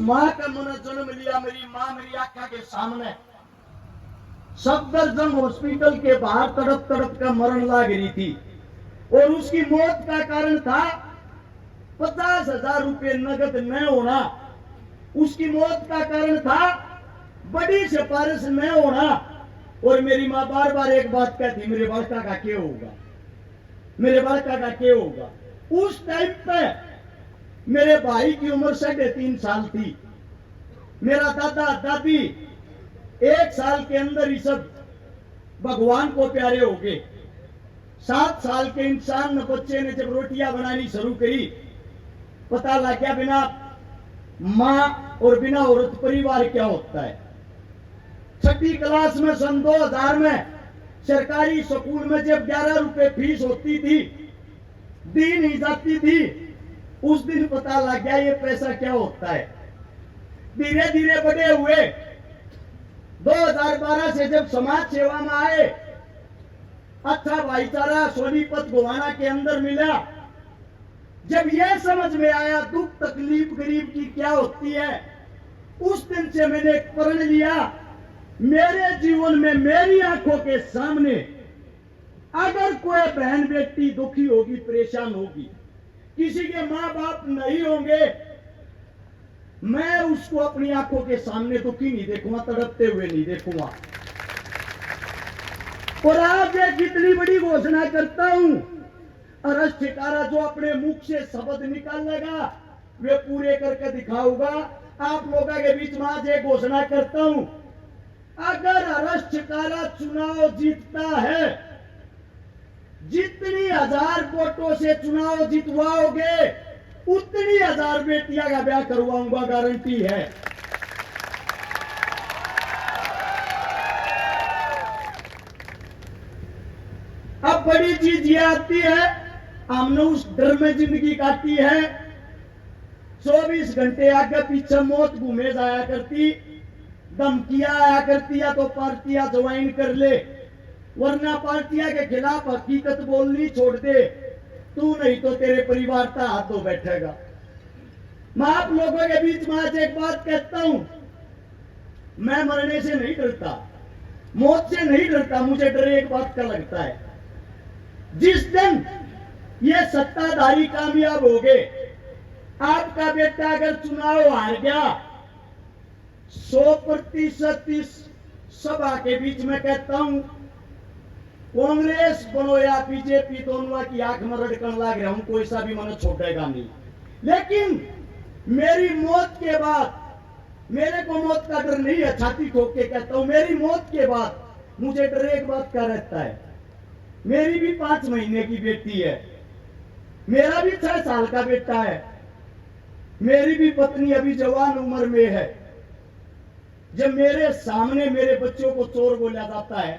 माँ का मन जन्म लिया, मेरी माँ मेरी आंखों के सामने सफदरजंग हॉस्पिटल के बाहर तड़प तड़प का मरण लाग रही थी और उसकी मौत का कारण था 50,000 रुपये नगद न होना। उसकी मौत का कारण था बड़ी सिफारिश न होना। और मेरी माँ बार बार एक बात कहती, मेरे बालका का क्या होगा, मेरे बालका का क्या होगा। उस टाइम पे मेरे भाई की उम्र 3.5 साल थी। मेरा दादा दादी 1 साल के अंदर ही सब भगवान को प्यारे हो गए। 7 साल के इंसान ने बच्चे ने जब रोटियां बनानी शुरू करी, पता लग गया बिना माँ और बिना औरत परिवार क्या होता है। 6ठी क्लास में सन 2000 में सरकारी स्कूल में जब 11 रुपए फीस होती थी, दी नहीं जाती थी, उस दिन पता लग गया ये पैसा क्या होता है। धीरे धीरे बड़े हुए। 2012 से जब समाज सेवा में आए, अच्छा भाईचारा सोनीपत गोवाना के अंदर मिला। जब यह समझ में आया दुख तकलीफ गरीब की क्या होती है, उस दिन से मैंने एक प्रण लिया, मेरे जीवन में मेरी आंखों के सामने अगर कोई बहन बेटी दुखी होगी, परेशान होगी, किसी के माँ बाप नहीं होंगे, मैं उसको अपनी आंखों के सामने दुखी नहीं देखूंगा, तड़पते हुए नहीं देखूंगा। और आज एक इतनी बड़ी घोषणा करता हूं, अरस ठिकारा जो अपने मुख से शब्द निकालेगा वे पूरे करके दिखाऊंगा। आप लोगों के बीच में आज एक घोषणा करता हूं, अगर अरस ठिकारा चुनाव जीतता है, जितनी 1000 वोटों से चुनाव जितवाओगे उतनी 1000 बेटियां का ब्याह करवाऊंगा, गारंटी है। अब बड़ी चीज ये आती है, हमने उस डर में जिंदगी काटी है। 24 घंटे आगे पीछे मौत घूमे जाया करती, धमकियां आया करती, या तो पार्टियां ज्वाइन कर ले, वरना पार्टियां के खिलाफ हकीकत बोलनी छोड़ दे, तू नहीं तो तेरे परिवार का हाथ धो बैठेगा। मैं आप लोगों के बीच में आज एक बात कहता हूं, मैं मरने से नहीं डरता, मौत से नहीं डरता, मुझे डर एक बात का लगता है, जिस दिन ये सत्ताधारी कामयाब हो गए, आपका बेटा अगर चुनाव हार गया, 100% इस सभा के बीच में कहता हूं, कांग्रेस बनो या बीजेपी, दोनों की आंख में रड़कन लाग रहा हूं, कोई सा भी मन छोड़ेगा नहीं। लेकिन मेरी मौत के बाद, मेरे को मौत का डर नहीं है, छाती ठोक के कहता हूं, मेरी मौत के बाद मुझे डर एक बात का रहता है, मेरी भी 5 महीने की बेटी है, मेरा भी 6 साल का बेटा है, मेरी भी पत्नी अभी जवान उम्र में है। जब मेरे सामने मेरे बच्चों को चोर बोला जाता है,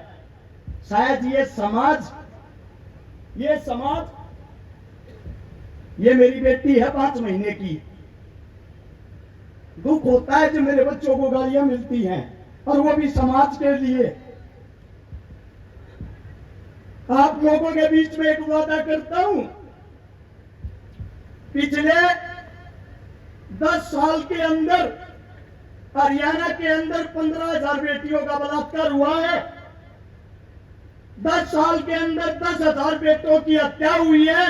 शायद ये समाज, ये मेरी बेटी है 5 महीने की, दुख होता है जब मेरे बच्चों को गालियां मिलती हैं, और वो भी समाज के लिए। आप लोगों के बीच में एक वादा करता हूं, पिछले 10 साल के अंदर हरियाणा के अंदर 15,000 बेटियों का बलात्कार हुआ है। 10 साल के अंदर 10,000 बेटों की हत्या हुई है।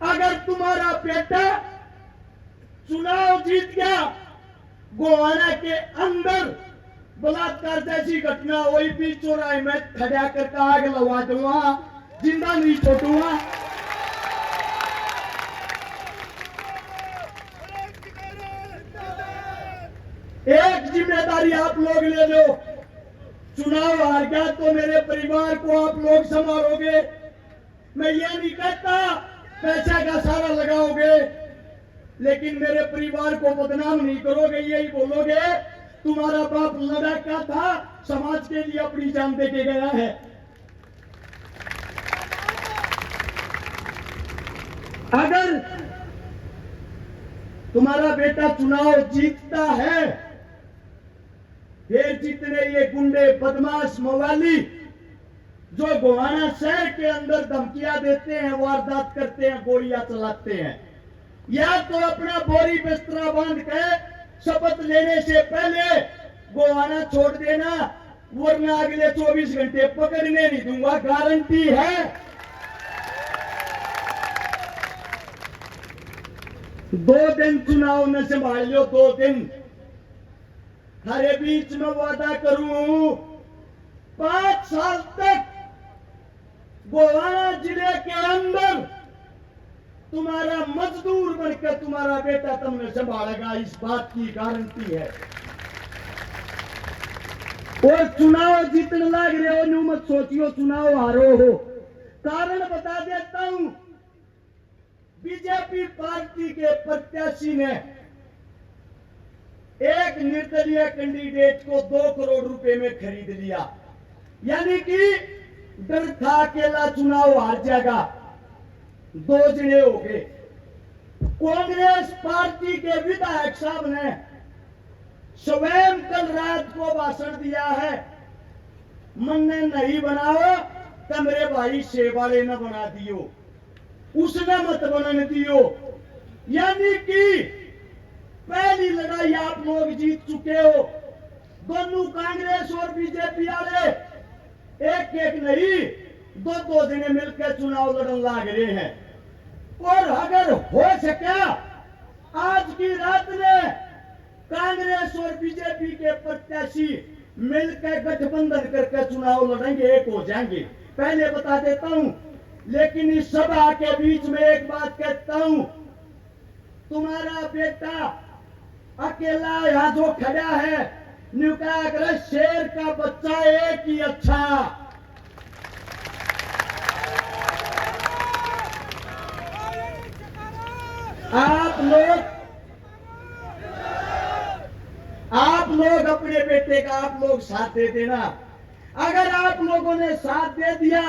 अगर तुम्हारा बेटा चुनाव जीत गया, गोवाना के अंदर बलात्कार जैसी घटना हुई, बीच चौराहे में खड़ा करके आग लगा दूंगा, जिंदा नहीं छोड़ूंगा। एक जिम्मेदारी आप लोग ले लो, चुनाव हार गया तो मेरे परिवार को आप लोग संभालोगे। मैं ये नहीं कहता पैसा का सारा लगाओगे, लेकिन मेरे परिवार को बदनाम नहीं करोगे, यही बोलोगे तुम्हारा बाप लड़ाका था, समाज के लिए अपनी जान दे के गया है। अगर तुम्हारा बेटा चुनाव जीतता है, फिर जितने ये गुंडे बदमाश मवाली जो गोवाना शहर के अंदर धमकियां देते हैं, वारदात करते हैं, गोलियां चलाते हैं, या तो अपना बोरी बिस्तरा बांध के शपथ लेने से पहले गोवाना छोड़ देना, वरना अगले 24 घंटे पकड़ने नहीं दूंगा, गारंटी है। 2 दिन चुनाव में संभाल लो, 2 दिन। हरे बीच में वादा करूं 5 साल तक गोवाना जिले के अंदर तुम्हारा मजदूर बनकर तुम्हारा बेटा तुमने संभालेगा, इस बात की गारंटी है। और चुनाव जीतने लग रहे हो, न्यू मत सोचियो चुनाव हारो हो। कारण बता देता हूं, बीजेपी पार्टी के प्रत्याशी ने एक निर्दलीय कैंडिडेट को 2 करोड़ रुपए में खरीद लिया, यानी कि डर था अकेला चुनाव हार जाएगा, 2 जने हो गए। कांग्रेस पार्टी के विधायक साहब ने स्वयं कल रात को भाषण दिया है, मन ने नहीं बनाओ तो मेरे भाई शेवाले न बना दियो, उसने मत बनने दियो। यानी कि पहली लड़ाई आप लोग जीत चुके हो। दोनों कांग्रेस और बीजेपी वाले एक एक नहीं 2 जने मिलकर चुनाव लड़न लग रहे हैं। और अगर हो सका आज की रात में कांग्रेस और बीजेपी के प्रत्याशी मिलकर गठबंधन करके चुनाव लड़ेंगे, एक हो जाएंगे, पहले बता देता हूं। लेकिन इस सभा के बीच में एक बात कहता हूं, तुम्हारा बेटा अकेला यहां जो खड़ा है, न्यूकाग्रह शेर का बच्चा एक ही अच्छा। आप लोग अपने बेटे का आप लोग साथ दे देना। अगर आप लोगों ने साथ दे दिया,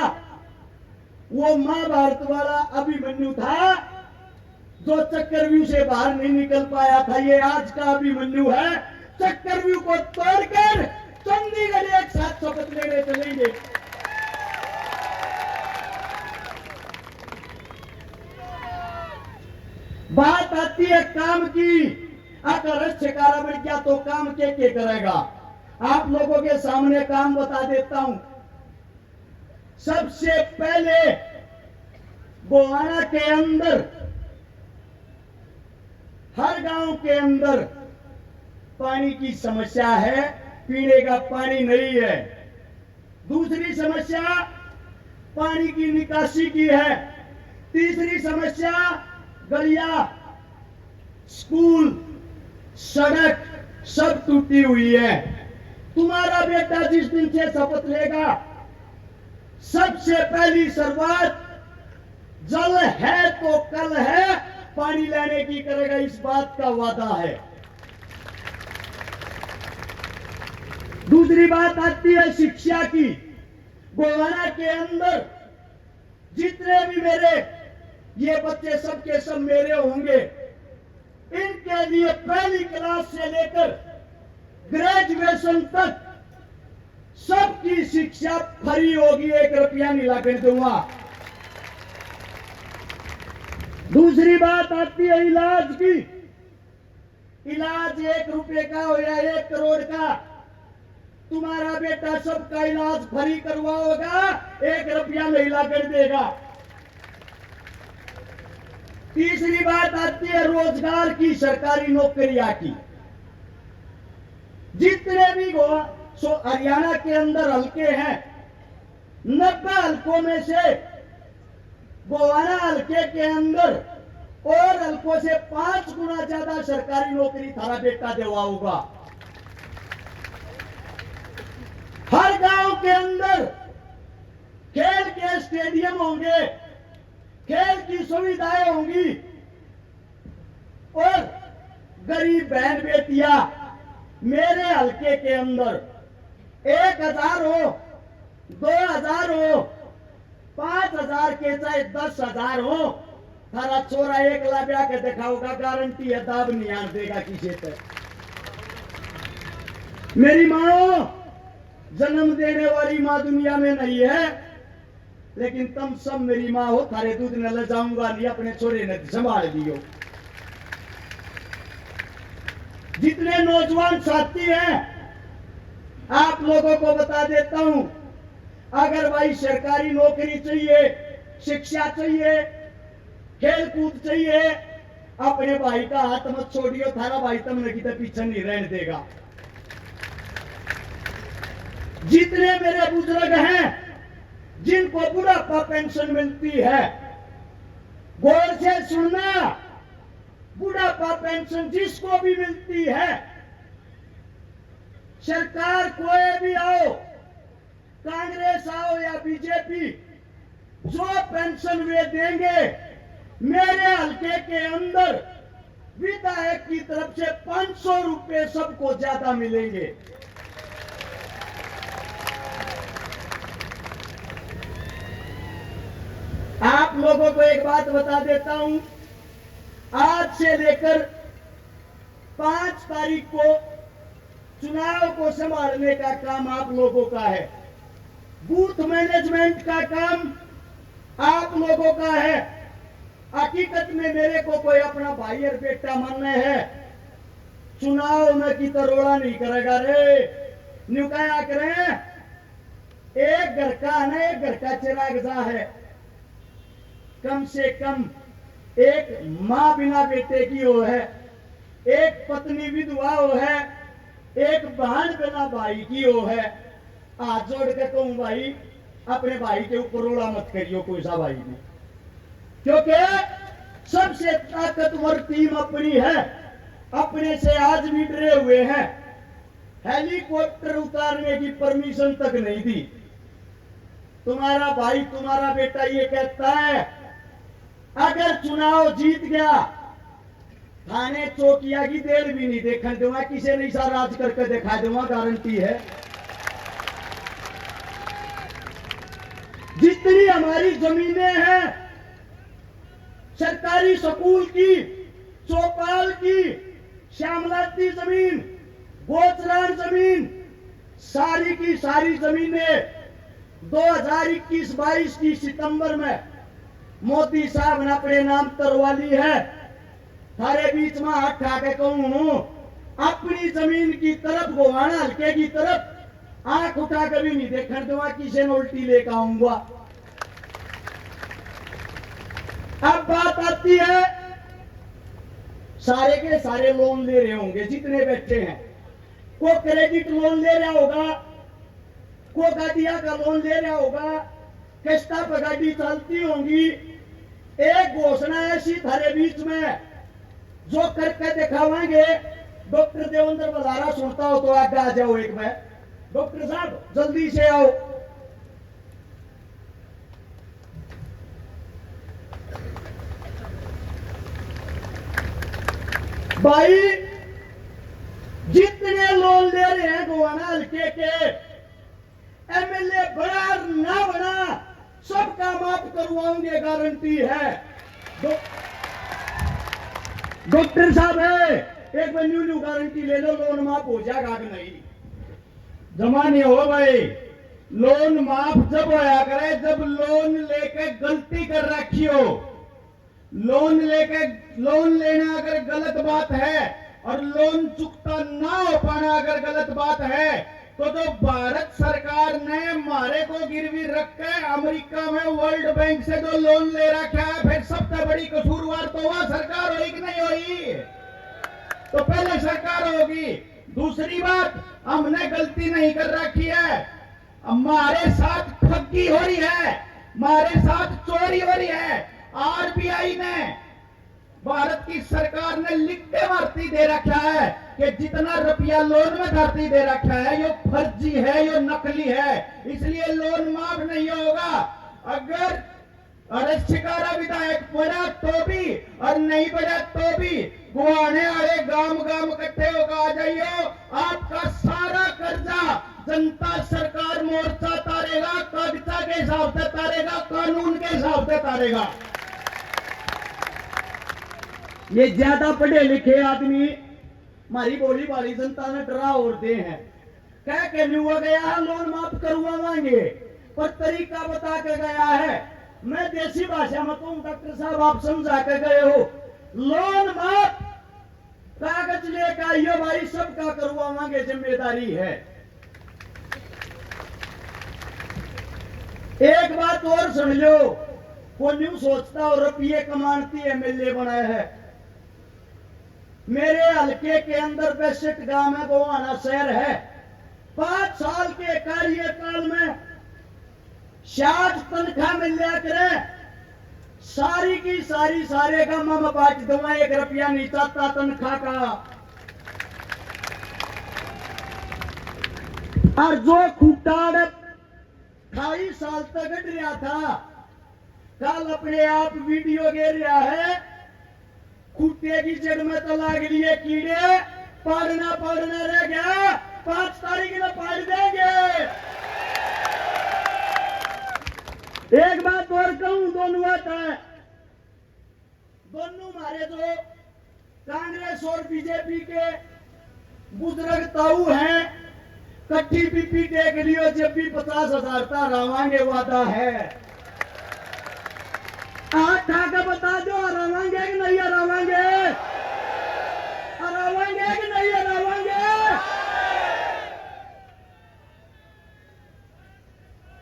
वो महाभारत वाला अभिमन्यु था जो चक्रव्यूह से बाहर नहीं निकल पाया था, ये आज का अभिमन्यु है। चक्रव्यूह को तोड़कर चंडीगढ़ एक साथ शपथ लेने चलेंगे। बात आती है काम की, अगर रक्षकारा बन गया तो काम के करेगा। आप लोगों के सामने काम बता देता हूं। सबसे पहले गोवाना के अंदर, हर गांव के अंदर पानी की समस्या है, पीने का पानी नहीं है। दूसरी समस्या पानी की निकासी की है। तीसरी समस्या गलिया, स्कूल, सड़क सब टूटी हुई है। तुम्हारा बेटा जिस दिन से शपथ लेगा, सबसे पहली शुरुआत जल है तो कल है पानी लाने की करेगा, इस बात का वादा है। दूसरी बात आती है शिक्षा की। गोवाना के अंदर जितने भी मेरे ये बच्चे सबके सब मेरे होंगे, इनके लिए पहली क्लास से लेकर ग्रेजुएशन तक सबकी शिक्षा फ्री होगी, 1 रुपया नहीं लागने दूंगा। दूसरी बात आती है इलाज की। इलाज 1 रुपये का हो या 1 करोड़ का, तुम्हारा बेटा सबका इलाज फ्री करवाओगा, 1 रुपया नहीं लागने देगा। तीसरी बात आती है रोजगार की, सरकारी नौकरियां की। जितने भी हरियाणा के अंदर हल्के हैं, 90 हल्कों में से गोवाना हल्के के अंदर और हल्कों से 5 गुना ज्यादा सरकारी नौकरी थारा बेटा दिलवाऊंगा। हर गांव के अंदर खेल के स्टेडियम होंगे, खेल की सुविधाएं होंगी, और गरीब बहन बेटियां मेरे हल्के के अंदर 1000 हो, 2000 हो, 5000 के चाहे 10,000 हो, थारा छोरा 1 लाख ब्याह के दिखाओगा, गारंटी है, दाब नहीं आन देगा किसी पे। मेरी मां जन्म देने वाली मां दुनिया में नहीं है, लेकिन तुम सब मेरी मां हो, थारे दूध न ले जाऊंगा नहीं, अपने छोरे ने संभाल दियो। जितने नौजवान साथी हैं, आप लोगों को बता देता हूं, अगर भाई सरकारी नौकरी चाहिए, शिक्षा चाहिए, खेल कूद चाहिए, अपने भाई का हाथ मत छोड़ियो, थारा भाई तुमने कितने पीछे नहीं रहने देगा। जितने मेरे बुजुर्ग हैं जिनको बुढ़ापा पेंशन मिलती है, गौर से सुनना, बुढ़ापा पेंशन जिसको भी मिलती है, सरकार कोई भी आओ, कांग्रेस आओ या बीजेपी, जो पेंशन वे देंगे, मेरे हल्के के अंदर विधायक की तरफ से 500 रुपए सबको ज्यादा मिलेंगे। आप लोगों को एक बात बता देता हूं, आज से लेकर 5 तारीख को चुनाव को संभालने का काम आप लोगों का है। बूथ मैनेजमेंट का काम आप लोगों का है। हकीकत में मेरे को कोई अपना भाई और बेटा मानना है, चुनाव में की तरोड़ा नहीं करेगा रे, न्यू क्या करें, एक घर का ना, एक घर का चिराग जा है, कम से कम एक मां बिना बेटे की हो है, एक पत्नी विधवा हो है, एक बहन बिना भाई की हो है। हाथ जोड़ के कहूं भाई, अपने भाई के ऊपर रोड़ा मत करियो कोई सा भाई ने, क्योंकि सबसे ताकतवर टीम अपनी है। अपने से आज भी डरे हुए हैं, हेलीकॉप्टर उतारने की परमिशन तक नहीं दी। तुम्हारा भाई, तुम्हारा बेटा ये कहता है, अगर चुनाव जीत गया, थाने चौकिया की देर भी नहीं देखने दूंगा, किसी नहीं सा राज करके दिखा दूंगा, गारंटी है। जितनी हमारी जमीनें हैं, सरकारी स्कूल की, चौपाल की, श्यामलाती जमीन, गोचरान जमीन, सारी की सारी जमीनें 2021-22 की सितंबर में मोदी साहब ने अपने नाम करवा ली है। थारे बीच में हाथ उठा के कहूं, अपनी जमीन की तरफ, गोवाना हल्के की तरफ आंख उठा कर भी नहीं देखने दूंगा, किसी ने उल्टी लेकर आऊंगा। अब बात आती है, सारे के सारे लोन ले रहे होंगे जितने बैठे हैं, को क्रेडिट लोन ले रहा होगा, को गाड़िया का लोन ले रहा होगा, किस्ता पर गाड़ी चलती होंगी। एक घोषणा ऐसी थारे बीच में जो करके दिखावाएंगे। डॉक्टर देवेंद्र बजारा सुनता हो तो आगे आ जाओ, एक बार डॉक्टर साहब जल्दी से आओ। भाई जितने लोन ले रहे हैं गोवाना हल्के के, एमएलए बड़ा ना बना, सबका माफ करवाऊंगे, गारंटी है। डॉक्टर साहब है, एक बार न्यू गारंटी ले लो, लोन माफ हो जाएगा कि नहीं? जमा नहीं हो भाई, लोन माफ जब होया करे जब लोन लेके गलती कर रखी हो। लोन लेना अगर गलत बात है और लोन चुकता ना हो पाना अगर गलत बात है, तो जो भारत सरकार ने हमारे को गिरवी रख के अमेरिका में वर्ल्ड बैंक से जो लोन ले रखा है, फिर सबसे बड़ी कसूरवार तो वह सरकार होगी कि नहीं होगी? तो पहले सरकार होगी। दूसरी बात, हमने गलती नहीं कर रखी है, हमारे साथ ठगी हो रही है, हमारे साथ चोरी हो रही है। आरबीआई ने, भारत की सरकार ने लिख के भर्ती दे रखा है कि जितना रुपया लोन में धरती दे रखा है ये फर्जी है, ये नकली है, इसलिए लोन माफ नहीं होगा। अगर शिकारा विधायक पड़ा तो भी और नहीं पड़ा तो भी गुआने वाले गांव इकट्ठे होकर आ जाइए। आपका सारा कर्जा जनता सरकार मोर्चा तारेगा, कागजा के हिसाब से तारेगा, कानून के हिसाब से तारेगा। ये ज्यादा पढ़े लिखे आदमी हमारी बोली वाली जनता ने डरा और दे हैं, कह के हुआ गया है लोन माफ करवाएंगे, पर तरीका बता के गया है। मैं देसी भाषा में कहूं, डॉक्टर साहब आप समझा के गए हो, लोन माफ कागज लेकर आइयो भाई, सबका करवावांगे, जिम्मेदारी है। एक बात और सुन लो, वो न्यू सोचता और रुपये कमाती एमएलए बनाया है। मेरे हल्के के अंदर बेसिट गांव है, गोवाना शहर है। 5 साल के कार्यकाल में 60 तनख्वाह मिल लिया करे, सारी की सारी सारे का मैं बांट दूंगा, 1 रुपया नहीं चाहता तनख्वाह का। और जो खूटाड़ 28 साल तक गट रहा था, कल अपने आप वीडियो गिर रहा है, खूटे की जड़ में तो लाग लिए कीड़े, पाड़ना रह गया, 5 तारीख में पाड़ देंगे। एक बात और कहूं, दोनों बात है, दोनों हमारे जो कांग्रेस और बीजेपी के बुजुर्ग ताऊ हैं, कट्ठी पीपी टेक लियो, जब भी 50,000 का रावांगे वादा है। आज ठाकर बता दो, रावांगे कि नहीं रावांगे, रावांगे कि नहीं रावांगे।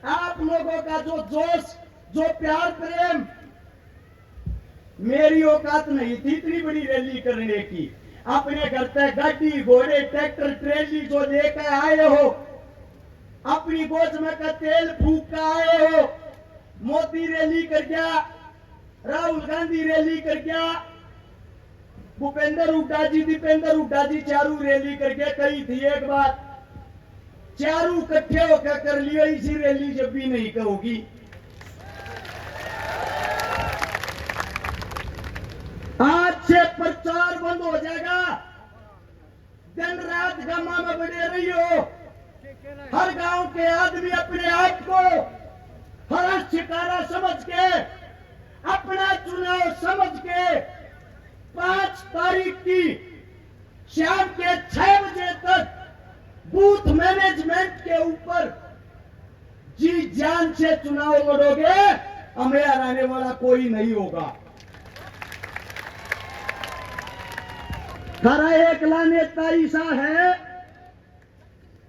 आप लोगों का जो जोश, जो प्यार प्रेम, मेरी औकात नहीं थी इतनी बड़ी रैली करने की। अपने घर पे गाड़ी घोड़े ट्रैक्टर ट्रेली जो लेकर आए हो, अपनी बोझ में का तेल फूक कर आए हो। मोदी रैली कर गया, राहुल गांधी रैली कर गया, भूपेंद्र हुड्डा जी, दीपेंद्र हुड्डा जी चारू रैली कर गया। कही थी एक बात, चारू इकट्ठे होकर कर लियो, इसी रैली जब भी नहीं कहोगी। आज से प्रचार बंद हो जाएगा, दिन रात गमा में बने रही हो। हर गांव के आदमी अपने आप को हरा शिकारा समझ के, अपना चुनाव समझ के 5 तारीख की शाम के 6 बजे तक बूथ मैनेजमेंट के ऊपर जी जान से चुनाव लड़ोगे, हमें हराने वाला कोई नहीं होगा। हरा एकला नेता ऐसा है,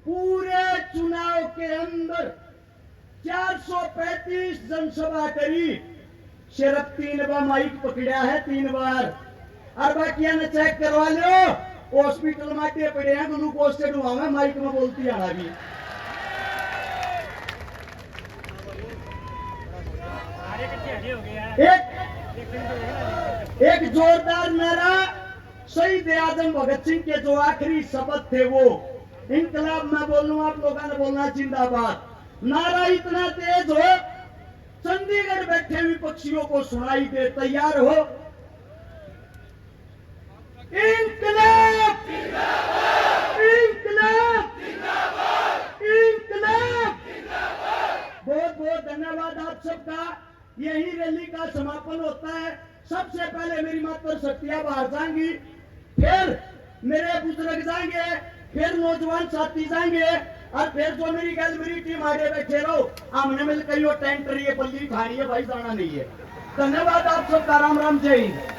पूरे चुनाव के अंदर 435 जनसभा करी, सिर्फ 3 बार माइक पकड़ा है, 3 बार। और बाकी ने चेक करवा लो, हॉस्पिटल माटे पड़े हैं, ग्लूकोज से डुआ में माइक में बोलती आना भी। एक जोरदार नारा शहीद आजम भगत सिंह के जो आखिरी शब्द थे, वो इनकलाब में बोलूं, आप लोगों ने बोलना जिंदाबाद। नारा इतना तेज हो, चंडीगढ़ बैठे विपक्षियों को सुनाई दे। तैयार हो? इंकलाब, इंकलाब, इंकलाब। बहुत बहुत धन्यवाद आप सबका। यही रैली का समापन होता है। सबसे पहले मेरी माता शक्तियां बाहर जाएंगी, फिर मेरे बुजुर्ग जाएंगे, फिर नौजवान साथी जाएंगे, और फिर जो मेरी मेरी टीम आगे बैठे रहो, हमने मिलकर यो टेंट रही है, बल्ली खा रही है भाई, जाना नहीं है। धन्यवाद आप सबका। राम राम, जय हिंद।